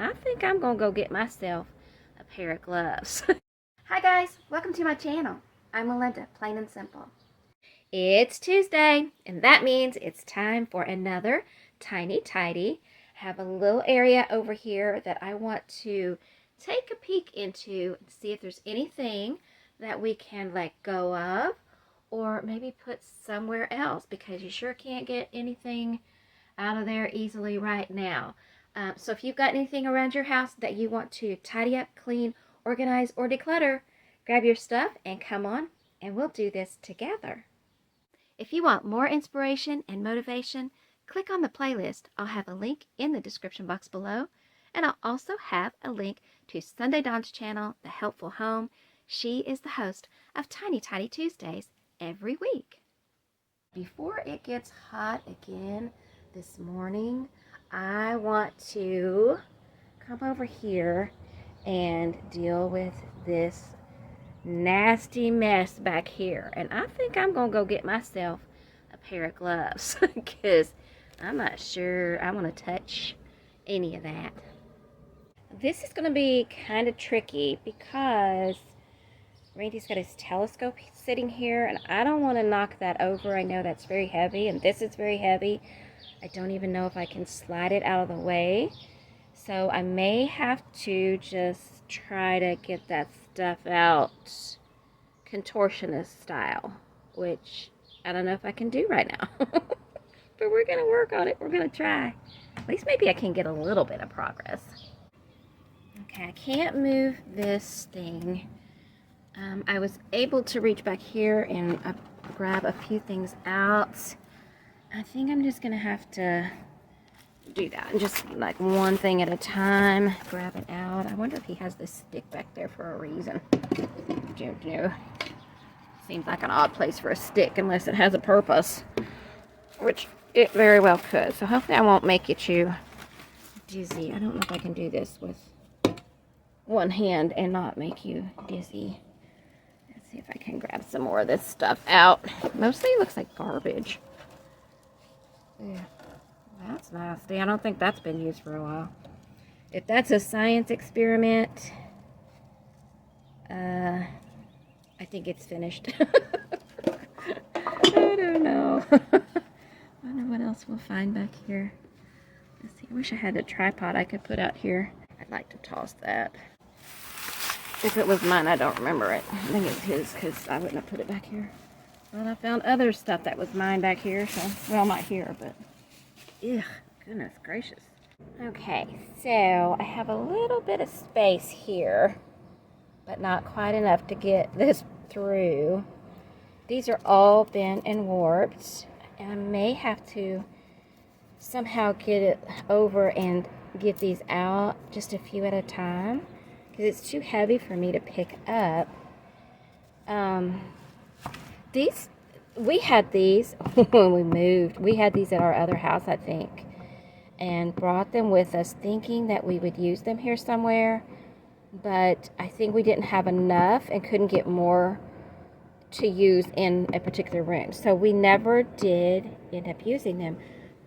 I think I'm gonna go get myself a pair of gloves. Hi guys, welcome to my channel. I'm Melinda, plain and simple. It's Tuesday, and that means it's time for another tiny tidy. I have a little area over here that I want to take a peek into and see if there's anything that we can let go of or maybe put somewhere else, because you sure can't get anything out of there easily right now. So if you've got anything around your house that you want to tidy up, clean, organize, or declutter, grab your stuff and come on, and we'll do this together. If you want more inspiration and motivation, click on the playlist. I'll have a link in the description box below, and I'll also have a link to Sunday Dawn's channel, The Helpful Home. She is the host of Tiny Tidy Tuesdays every week. Before it gets hot again this morning, I want to come over here and deal with this nasty mess back here. And I think I'm gonna go get myself a pair of gloves because I'm not sure I want to touch any of that. This is gonna be kind of tricky because Randy's got his telescope sitting here, and I don't want to knock that over. I know that's very heavy, and this is very heavy. I don't even know if I can slide it out of the way. So I may have to just try to get that stuff out contortionist style, which I don't know if I can do right now. But we're going to work on it. We're going to try. At least maybe I can get a little bit of progress. Okay, I can't move this thing. I was able to reach back here and grab a few things out. I think I'm just going to have to do that. Just like one thing at a time. Grab it out. I wonder if he has this stick back there for a reason. Don't know. Seems like an odd place for a stick unless it has a purpose, which it very well could. So hopefully I won't make you too dizzy. I don't know if I can do this with one hand and not make you dizzy. Let's see if I can grab some more of this stuff out. Mostly it looks like garbage. Yeah, that's nasty. I don't think that's been used for a while. If that's a science experiment, I think it's finished. I don't know. I wonder what else we'll find back here. Let's see. I wish I had a tripod I could put out here. I'd like to toss that. If it was mine, I don't remember it. I think it's his because I wouldn't have put it back here. But I found other stuff that was mine back here, so, well, not here, but, ugh, goodness gracious. Okay, so I have a little bit of space here, but not quite enough to get this through. These are all bent and warped, and I may have to somehow get it over and get these out just a few at a time, because it's too heavy for me to pick up. We had these when we moved. We had these at our other house, I think, and brought them with us thinking that we would use them here somewhere, but I think we didn't have enough and couldn't get more to use in a particular room, so we never did end up using them.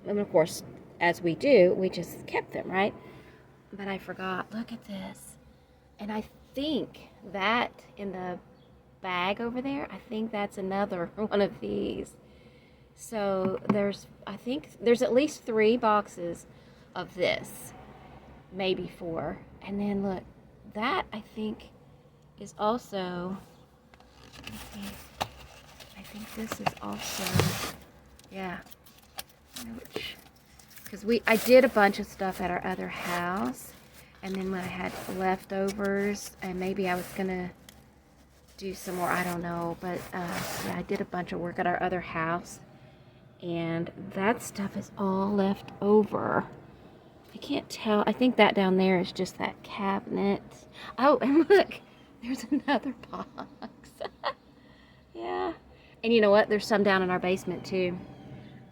And of course, as we do, we just kept them, right? But I forgot. Look at this. And I think that in the bag over there, I think that's another one of these. So I think there's at least 3 boxes of this, maybe 4. And then look, that I think is also, I think this is also, yeah, because I did a bunch of stuff at our other house, and then when I had leftovers, and maybe I was gonna do some more, I don't know, but yeah, I did a bunch of work at our other house, and that stuff is all left over. I can't tell. I think that down there is just that cabinet. Oh, and look, there's another box. Yeah, and you know what, there's some down in our basement too.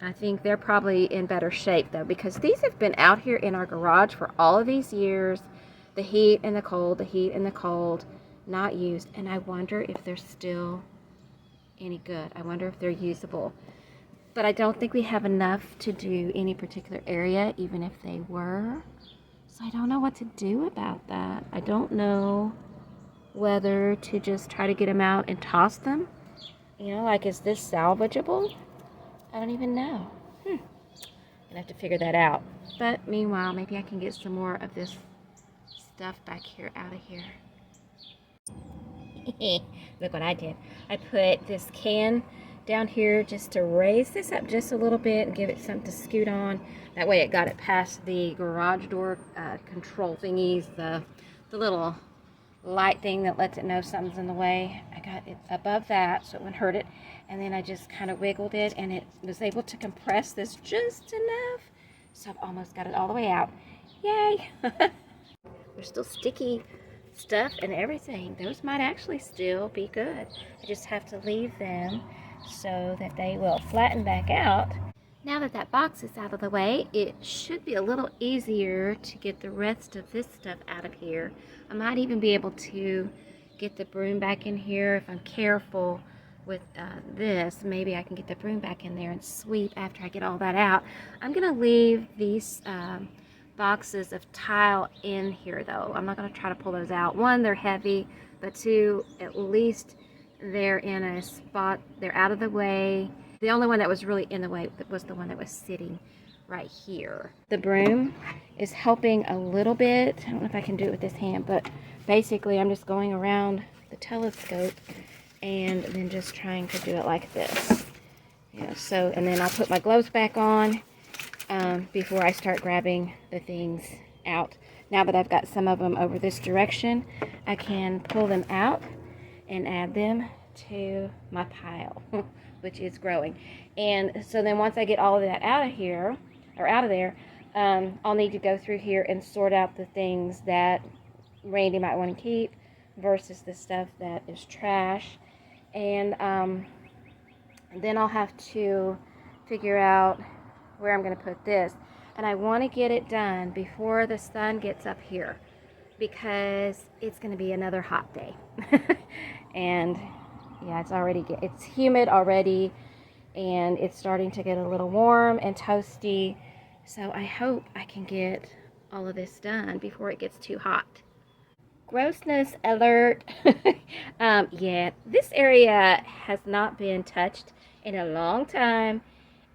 I think they're probably in better shape though, because these have been out here in our garage for all of these years. The heat and the cold, the heat and the cold, not used. And I wonder if they're still any good. I wonder if they're usable. But I don't think we have enough to do any particular area, even if they were. So So I don't know what to do about that. I don't know whether to just try to get them out and toss them. You know, like, is this salvageable? I don't even know. Gonna have to figure that out. But meanwhile, maybe I can get some more of this stuff back here out of here. Look what I did. I put this can down here just to raise this up just a little bit and give it something to scoot on. That way it got it past the garage door control thingies, the little light thing that lets it know something's in the way. I got it above that so it wouldn't hurt it, and then I just kind of wiggled it and it was able to compress this just enough, so I've almost got it all the way out. Yay! There's still sticky stuff and everything. Those might actually still be good. I just have to leave them so that they will flatten back out. Now that that box is out of the way, it should be a little easier to get the rest of this stuff out of here. I might even be able to get the broom back in here if I'm careful with this. Maybe I can get the broom back in there and sweep after I get all that out. I'm going to leave these boxes of tile in here though. I'm not going to try to pull those out. One, they're heavy, but two, at least they're in a spot, they're out of the way. The only one that was really in the way was the one that was sitting right here. The broom is helping a little bit. I don't know if I can do it with this hand, but basically I'm just going around the telescope and then just trying to do it like this. Yeah, so, and then I'll put my gloves back on before I start grabbing the things out. Now that I've got some of them over this direction, I can pull them out and add them to my pile, which is growing. And so then once I get all of that out of here, or out of there, I'll need to go through here and sort out the things that Randy might want to keep versus the stuff that is trash. And then I'll have to figure out where I'm going to put this. And I want to get it done before the sun gets up here, because it's going to be another hot day. And yeah, it's humid already, and it's starting to get a little warm and toasty. So I hope I can get all of this done before it gets too hot. Grossness alert. Yeah, this area has not been touched in a long time,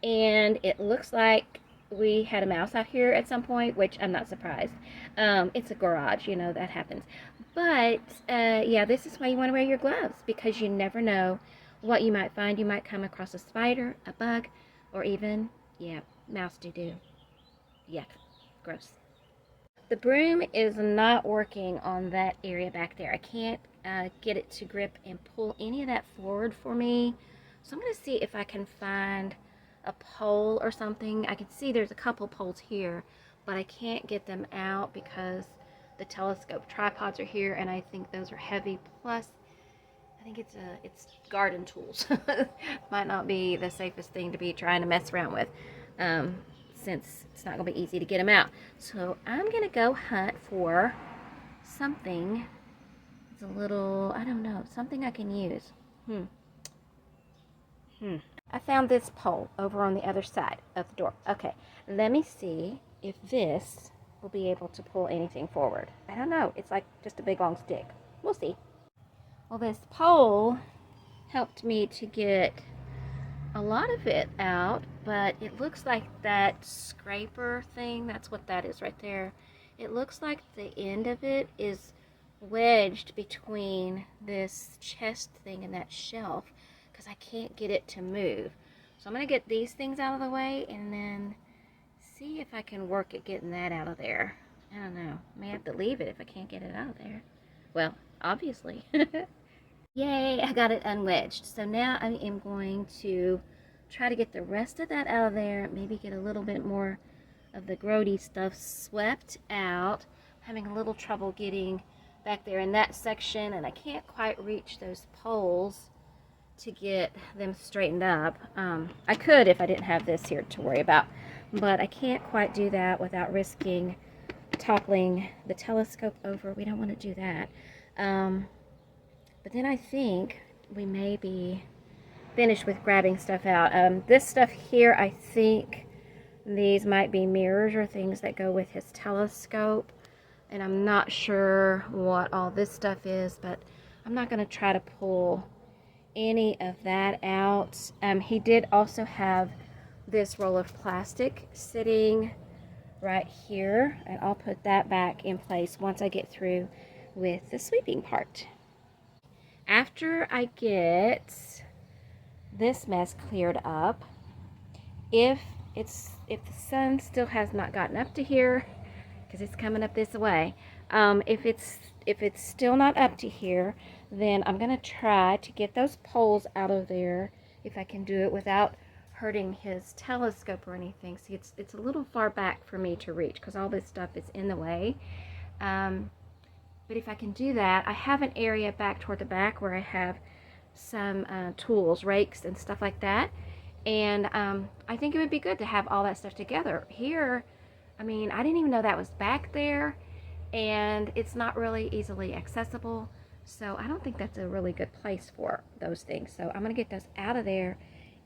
and it looks like we had a mouse out here at some point, which I'm not surprised. It's a garage, you know, that happens. But yeah, this is why you want to wear your gloves, because you never know what you might find. You might come across a spider, a bug, or even, yeah, mouse doo-doo. Yuck, gross. The broom is not working on that area back there. I can't get it to grip and pull any of that forward for me. So I'm going to see if I can find a pole or something. I can see there's a couple poles here, but I can't get them out because the telescope tripods are here, and I think those are heavy. Plus, I think it's garden tools. Might not be the safest thing to be trying to mess around with, since it's not going to be easy to get them out. So I'm going to go hunt for something. It's a little, I don't know, something I can use. I found this pole over on the other side of the door. Okay, let me see if this will be able to pull anything forward. I don't know. It's like just a big long stick. We'll see. Well, this pole helped me to get a lot of it out, but it looks like that scraper thing, that's what that is right there. It looks like the end of it is wedged between this chest thing and that shelf, because I can't get it to move. So I'm going to get these things out of the way and then see if I can work at getting that out of there. I don't know. I may have to leave it if I can't get it out of there. Well, obviously. Yay, I got it unwedged. So now I am going to try to get the rest of that out of there. Maybe get a little bit more of the grody stuff swept out. I'm having a little trouble getting back there in that section, and I can't quite reach those poles to get them straightened up. I could if I didn't have this here to worry about, but I can't quite do that without risking toppling the telescope over. We don't want to do that. But then I think we may be finished with grabbing stuff out. This stuff here, I think these might be mirrors or things that go with his telescope. and I'm not sure what all this stuff is, but I'm not going to try to pull any of that out. He did also have this roll of plastic sitting right here, and I'll put that back in place once I get through with the sweeping part. After I get this mess cleared up, if the sun still has not gotten up to here, because it's coming up this way, if it's still not up to here, then I'm gonna try to get those poles out of there if I can do it without hurting his telescope or anything. See, it's a little far back for me to reach because all this stuff is in the way. But if I can do that, I have an area back toward the back where I have some tools, rakes and stuff like that. And I think it would be good to have all that stuff together. Here, I mean, I didn't even know that was back there, and it's not really easily accessible. So I don't think that's a really good place for those things. So I'm going to get those out of there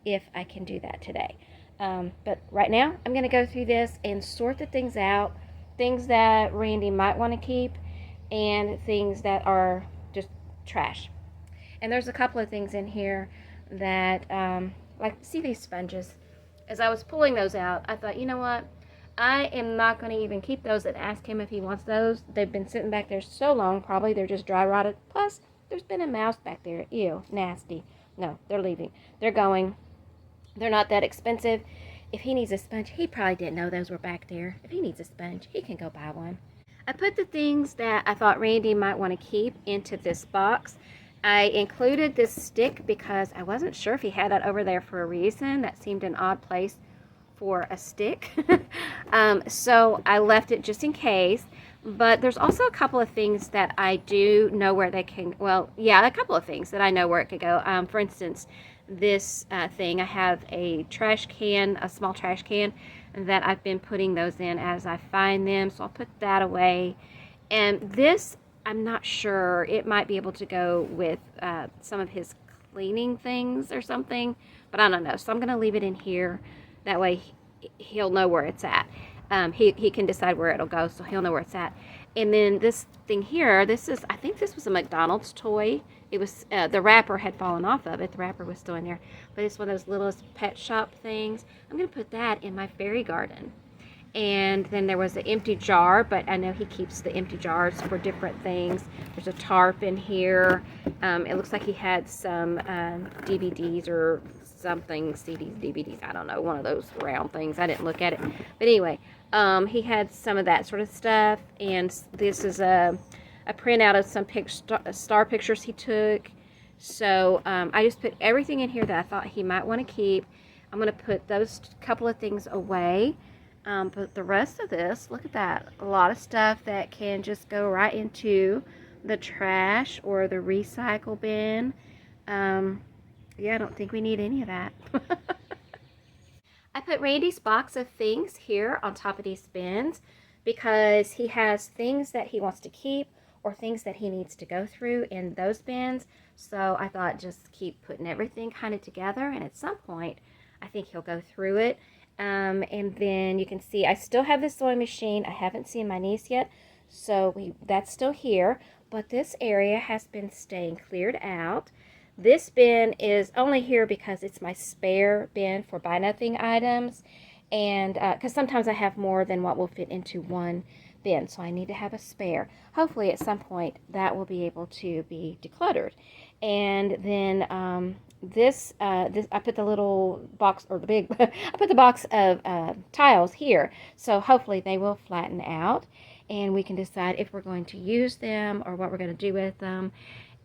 if I can do that today. But right now, I'm going to go through this and sort the things out, things that Randy might want to keep, and things that are just trash. And there's a couple of things in here that, like, see these sponges? As I was pulling those out, I thought, you know what? I am not going to even keep those and ask him if he wants those. They've been sitting back there so long, probably they're just dry rotted. Plus, there's been a mouse back there. Ew, nasty. No, they're leaving. They're going. They're not that expensive. If he needs a sponge, he probably didn't know those were back there. If he needs a sponge, he can go buy one. I put the things that I thought Randy might want to keep into this box. I included this stick because I wasn't sure if he had that over there for a reason. That seemed an odd place for a stick. So I left it just in case. But there's also a couple of things that I do know where they can, well, yeah, a couple of things that I know where it could go. For instance, this thing, I have a trash can, a small trash can, that I've been putting those in as I find them. So I'll put that away. And this, I'm not sure, it might be able to go with some of his cleaning things or something, but I don't know. So I'm going to leave it in here. That way he'll know where it's at. He can decide where it'll go, so he'll know where it's at. And then this thing here, this is, I think this was a McDonald's toy. It was, the wrapper had fallen off of it. The wrapper was still in there. But it's one of those littlest pet shop things. I'm going to put that in my fairy garden. And then there was an empty jar, but I know he keeps the empty jars for different things. There's a tarp in here. It looks like he had some DVDs or something, CDs, DVDs, I don't know, one of those round things. I didn't look at it. But anyway, he had some of that sort of stuff. And this is a printout of some star pictures he took. So I just put everything in here that I thought he might want to keep. I'm going to put those couple of things away. But the rest of this, look at that. A lot of stuff that can just go right into the trash or the recycle bin. Yeah, I don't think we need any of that. I put Randy's box of things here on top of these bins because he has things that he wants to keep or things that he needs to go through in those bins. So I thought just keep putting everything kind of together, and at some point I think he'll go through it. And then you can see I still have this sewing machine. I haven't seen my niece yet, so that's still here. But this area has been staying cleared out. This bin is only here because it's my spare bin for buy nothing items, and because sometimes I have more than what will fit into one bin, so I need to have a spare. Hopefully at some point that will be able to be decluttered. And then this I put the little box, or the big I put the box of tiles here, so hopefully they will flatten out and we can decide if we're going to use them or what we're going to do with them.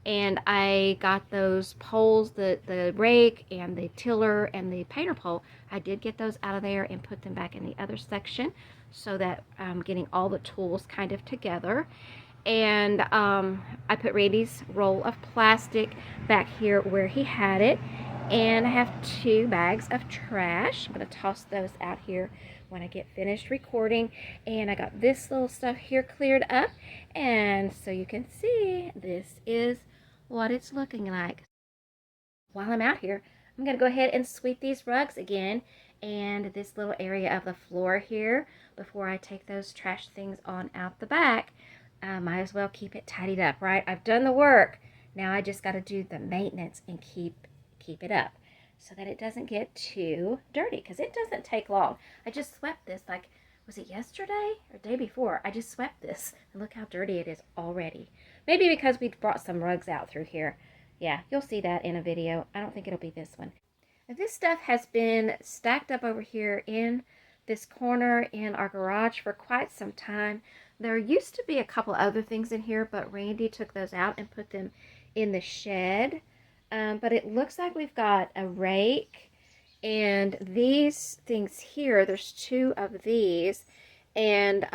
And I got those poles, the rake and the tiller and the painter pole. I did get those out of there and put them back in the other section so that I'm getting all the tools kind of together. And I put Randy's roll of plastic back here where he had it. And I have 2 bags of trash. I'm going to toss those out here when I get finished recording. And I got this little stuff here cleared up. And so you can see this is what it's looking like. While I'm out here, I'm going to go ahead and sweep these rugs again and this little area of the floor here before I take those trash things on out the back. as well keep it tidied up, right? I've done the work. Now I just got to do the maintenance and keep it up so that it doesn't get too dirty, because it doesn't take long. I just swept this, like, was it yesterday or day before? I just swept this, and look how dirty it is already. Maybe because we brought some rugs out through here. Yeah, you'll see that in a video. I don't think it'll be this one. Now, this stuff has been stacked up over here in this corner in our garage for quite some time. There used to be a couple other things in here, but Randy took those out and put them in the shed. But it looks like we've got a rake, and these things here, there's 2 of these, and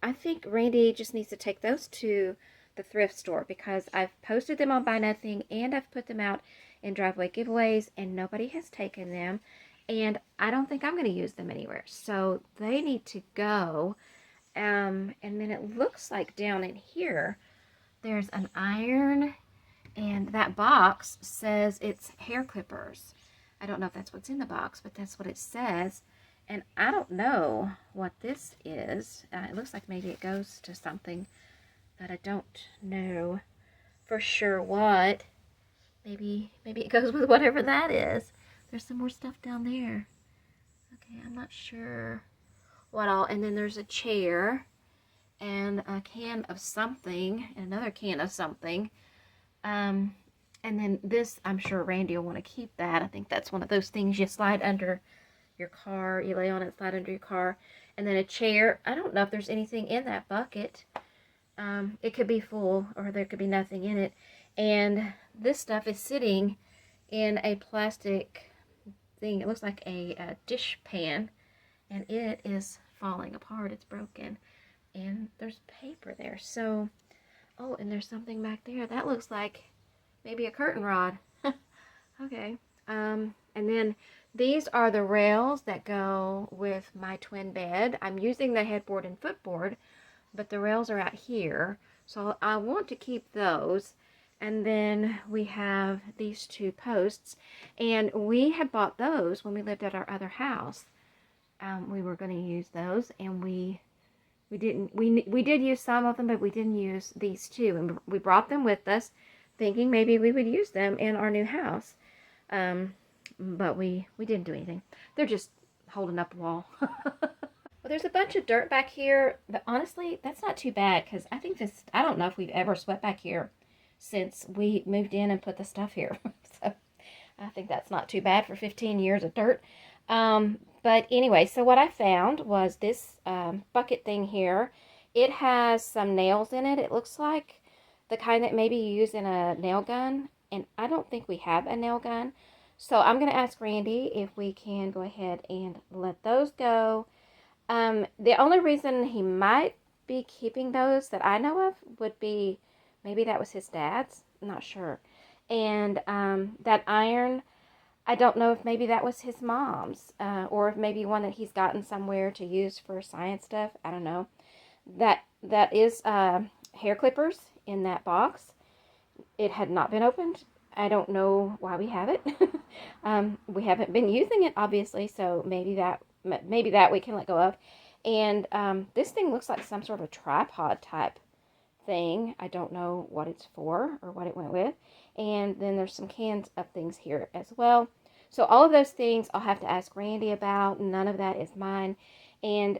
I think Randy just needs to take those to the thrift store, because I've posted them on Buy Nothing and I've put them out in driveway giveaways and nobody has taken them, and I don't think I'm going to use them anywhere, so they need to go. And then it looks like down in here there's an iron, and that box says it's hair clippers. I don't know if that's what's in the box, but that's what it says. And I don't know what this is. It looks like maybe it goes to something, but I don't know for sure what. Maybe it goes with whatever that is. There's some more stuff down there. Okay, I'm not sure what all. And then there's a chair and a can of something, and another can of something. And then this, I'm sure Randy will want to keep that. I think that's one of those things you slide under your car. You lay on it, slide under your car. And then a chair. I don't know if there's anything in that bucket. It could be full, or there could be nothing in it. And this stuff is sitting in a plastic thing. It looks like a dish pan, and it is falling apart. It's broken. And there's paper there. So, oh, and there's something back there. That looks like maybe a curtain rod. Okay. And then these are the rails that go with my twin bed. I'm using the headboard and footboard, but the rails are out here. So I want to keep those. And then we have these 2 posts. And we had bought those when we lived at our other house. We were going to use those, and we didn't. We did use some of them, but we didn't use these 2. And we brought them with us, thinking maybe we would use them in our new house. But we didn't do anything. They're just holding up the wall. Well, there's a bunch of dirt back here, but honestly, that's not too bad, because I think this, I don't know if we've ever swept back here since we moved in and put the stuff here. So I think that's not too bad for 15 years of dirt. But anyway, so what I found was this bucket thing here. It has some nails in it. It looks like the kind that maybe you use in a nail gun, and I don't think we have a nail gun. So I'm going to ask Randy if we can go ahead and let those go. The only reason he might be keeping those that I know of would be maybe that was his dad's. I'm not sure. And that iron, I don't know if maybe that was his mom's, or if maybe one that he's gotten somewhere to use for science stuff. I don't know. That is hair clippers in that box. It had not been opened. I don't know why we have it. We haven't been using it, obviously, so maybe that we can let go of. And this thing looks like some sort of tripod type thing. I don't know what it's for or what it went with. And then there's some cans of things here as well. So all of those things I'll have to ask Randy about. None of that is mine. And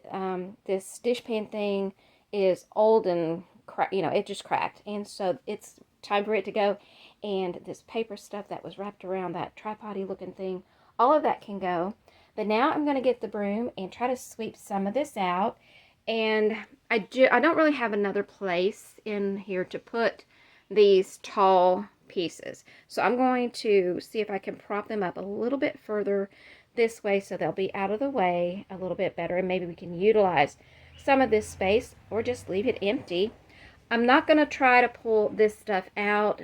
this dishpan thing is old and it just cracked. And so it's time for it to go. And this paper stuff that was wrapped around that tripod-y looking thing, all of that can go. But now I'm going to get the broom and try to sweep some of this out. And I don't really have another place in here to put these tall pieces. So I'm going to see if I can prop them up a little bit further this way so they'll be out of the way a little bit better. And maybe we can utilize some of this space or just leave it empty. I'm not going to try to pull this stuff out.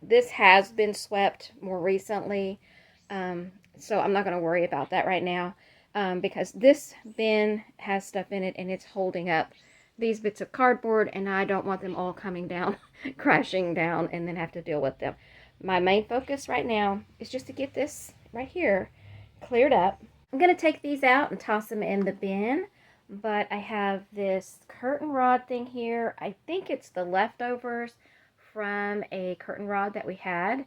This has been swept more recently. So I'm not going to worry about that right now. Because this bin has stuff in it and it's holding up these bits of cardboard, and I don't want them all coming down, crashing down, and then have to deal with them. My main focus right now is just to get this right here cleared up. I'm going to take these out and toss them in the bin. but I have this curtain rod thing here. I think it's the leftovers from a curtain rod that we had,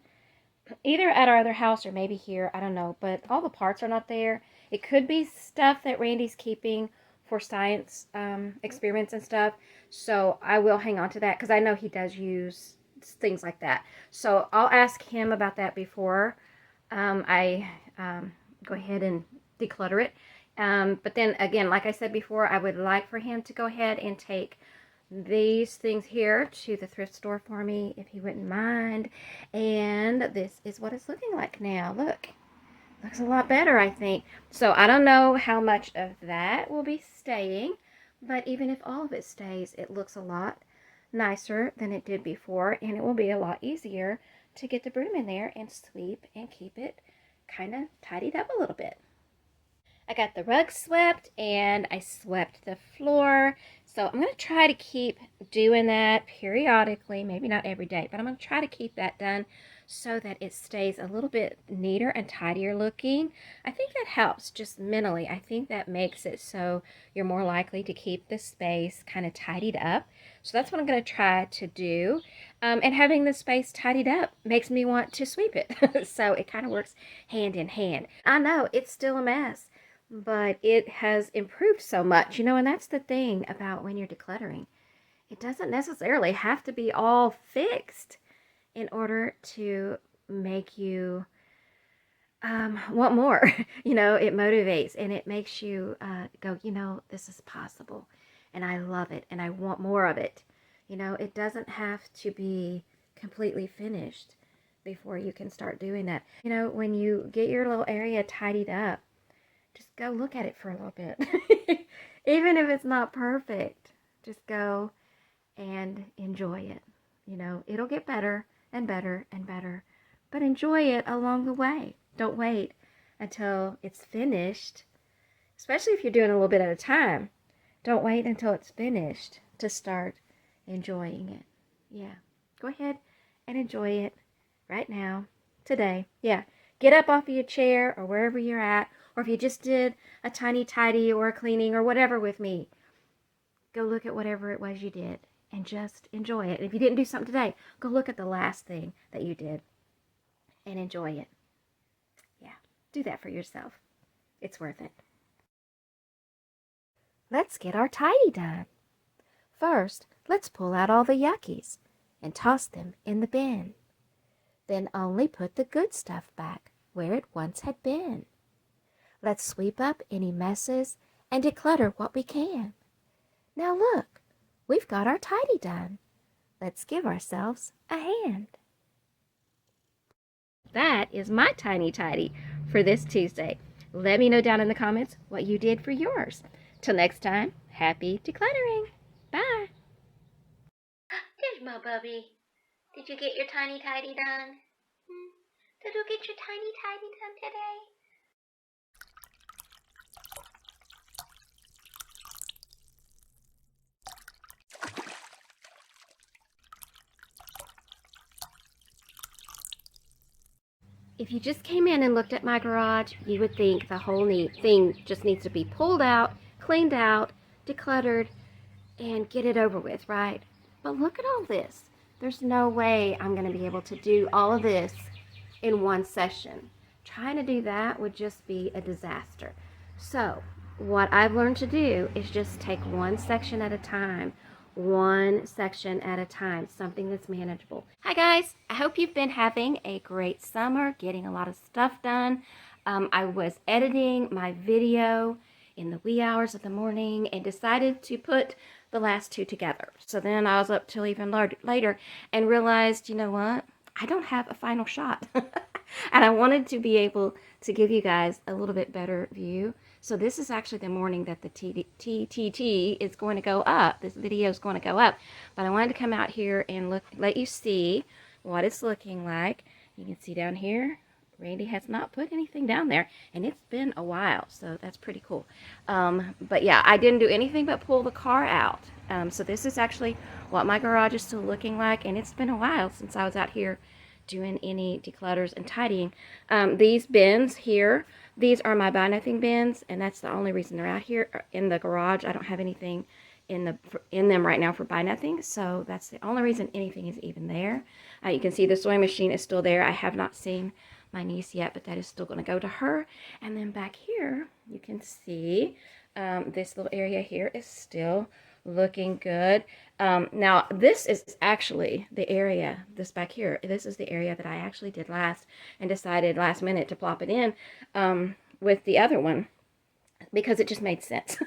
either at our other house or maybe here, I don't know, but all the parts are not there. It could be stuff that Randy's keeping for science experiments and stuff, so I will hang on to that because I know he does use things like that. So I'll ask him about that before I go ahead and declutter it. But then again, like I said before, I would like for him to go ahead and take these things here to the thrift store for me, if he wouldn't mind. And this is what it's looking like now. Look, looks a lot better, I think. So I don't know how much of that will be staying, but even if all of it stays, it looks a lot nicer than it did before, and it will be a lot easier to get the broom in there and sweep and keep it kind of tidied up a little bit. I got the rug swept and I swept the floor. So I'm going to try to keep doing that periodically, maybe not every day, but I'm going to try to keep that done so that it stays a little bit neater and tidier looking. I think that helps just mentally. I think that makes it so you're more likely to keep the space kind of tidied up. So that's what I'm going to try to do. And having the space tidied up makes me want to sweep it. So it kind of works hand in hand. I know it's still a mess, but it has improved so much, and that's the thing about when you're decluttering. It doesn't necessarily have to be all fixed in order to make you want more. It motivates and it makes you go, this is possible and I love it and I want more of it. It doesn't have to be completely finished before you can start doing that. When you get your little area tidied up, just go look at it for a little bit. Even if it's not perfect, just go and enjoy it. It'll get better and better and better, but enjoy it along the way. Don't wait until it's finished, especially if you're doing a little bit at a time. Don't wait until it's finished to start enjoying it. Yeah, go ahead and enjoy it right now, today. Yeah, get up off of your chair or wherever you're at, or if you just did a tiny tidy or a cleaning or whatever with me, go look at whatever it was you did and just enjoy it. And if you didn't do something today, go look at the last thing that you did and enjoy it. Yeah, do that for yourself. It's worth it. Let's get our tidy done. First, let's pull out all the yuckies and toss them in the bin. Then only put the good stuff back where it once had been. Let's sweep up any messes and declutter what we can. Now look, we've got our tidy done. Let's give ourselves a hand. That is my tiny tidy for this Tuesday. Let me know down in the comments what you did for yours. Till next time, happy decluttering. Bye. There's my bubby. Did you get your tiny tidy done? Did you get your tiny tidy done today? If you just came in and looked at my garage, you would think the whole thing just needs to be pulled out, cleaned out, decluttered, and get it over with, right? But look at all this. There's no way I'm going to be able to do all of this in one session. Trying to do that would just be a disaster. So what I've learned to do is just take one section at a time. One section at a time, something that's manageable. Hi guys, I hope you've been having a great summer, getting a lot of stuff done. I was editing my video in the wee hours of the morning and decided to put the last two together. So then I was up till even later and realized, you know what? I don't have a final shot. And I wanted to be able to give you guys a little bit better view. So this is actually the morning that the TTT is going to go up. This video is going to go up. But I wanted to come out here and let you see what it's looking like. You can see down here, Randy has not put anything down there. And it's been a while, so that's pretty cool. But yeah, I didn't do anything but pull the car out. So this is actually what my garage is still looking like. And it's been a while since I was out here doing any declutters and tidying. These bins here These are my buy nothing bins, and that's the only reason they're out here in the garage. I don't have anything in them right now for buy nothing, so that's the only reason anything is even there. You can see the sewing machine is still there. I have not seen my niece yet, but that is still going to go to her. And then back here, you can see this little area here is still looking good. Now, this is actually the area, this back here, this is the area that I actually did last and decided last minute to plop it in with the other one, because it just made sense.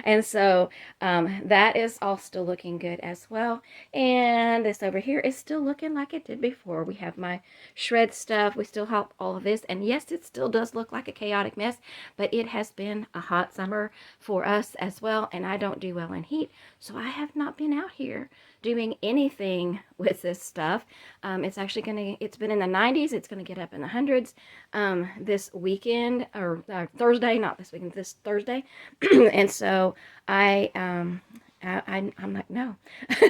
And so that is all still looking good as well. And this over here is still looking like it did before. We have my shred stuff. We still have all of this. And yes, it still does look like a chaotic mess, but it has been a hot summer for us as well. And I don't do well in heat, so I have not been out here doing anything with this stuff. It's actually it's been in the 90s. It's going to get up in the hundreds this weekend, or Thursday, not this weekend, this Thursday. And so I'm like, no.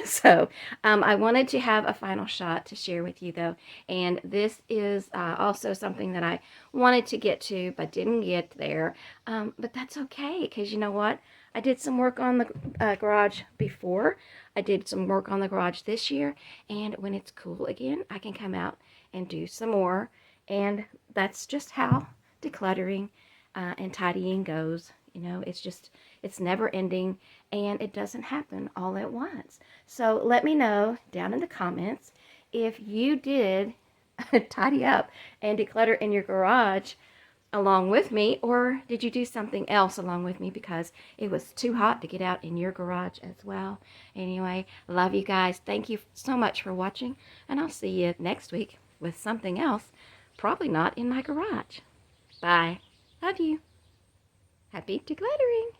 So I wanted to have a final shot to share with you, though. And this is also something that I wanted to get to, but didn't get there. But that's okay, because you know what? I did some work on the garage before. I did some work on the garage this year. And when it's cool again, I can come out and do some more. And that's just how decluttering and tidying goes. You know, it's never ending, and it doesn't happen all at once. So let me know down in the comments if you did tidy up and declutter in your garage along with me, or did you do something else along with me because it was too hot to get out in your garage as well. Anyway, love you guys. Thank you so much for watching, and I'll see you next week with something else, probably not in my garage. Bye. Love you. Happy decluttering.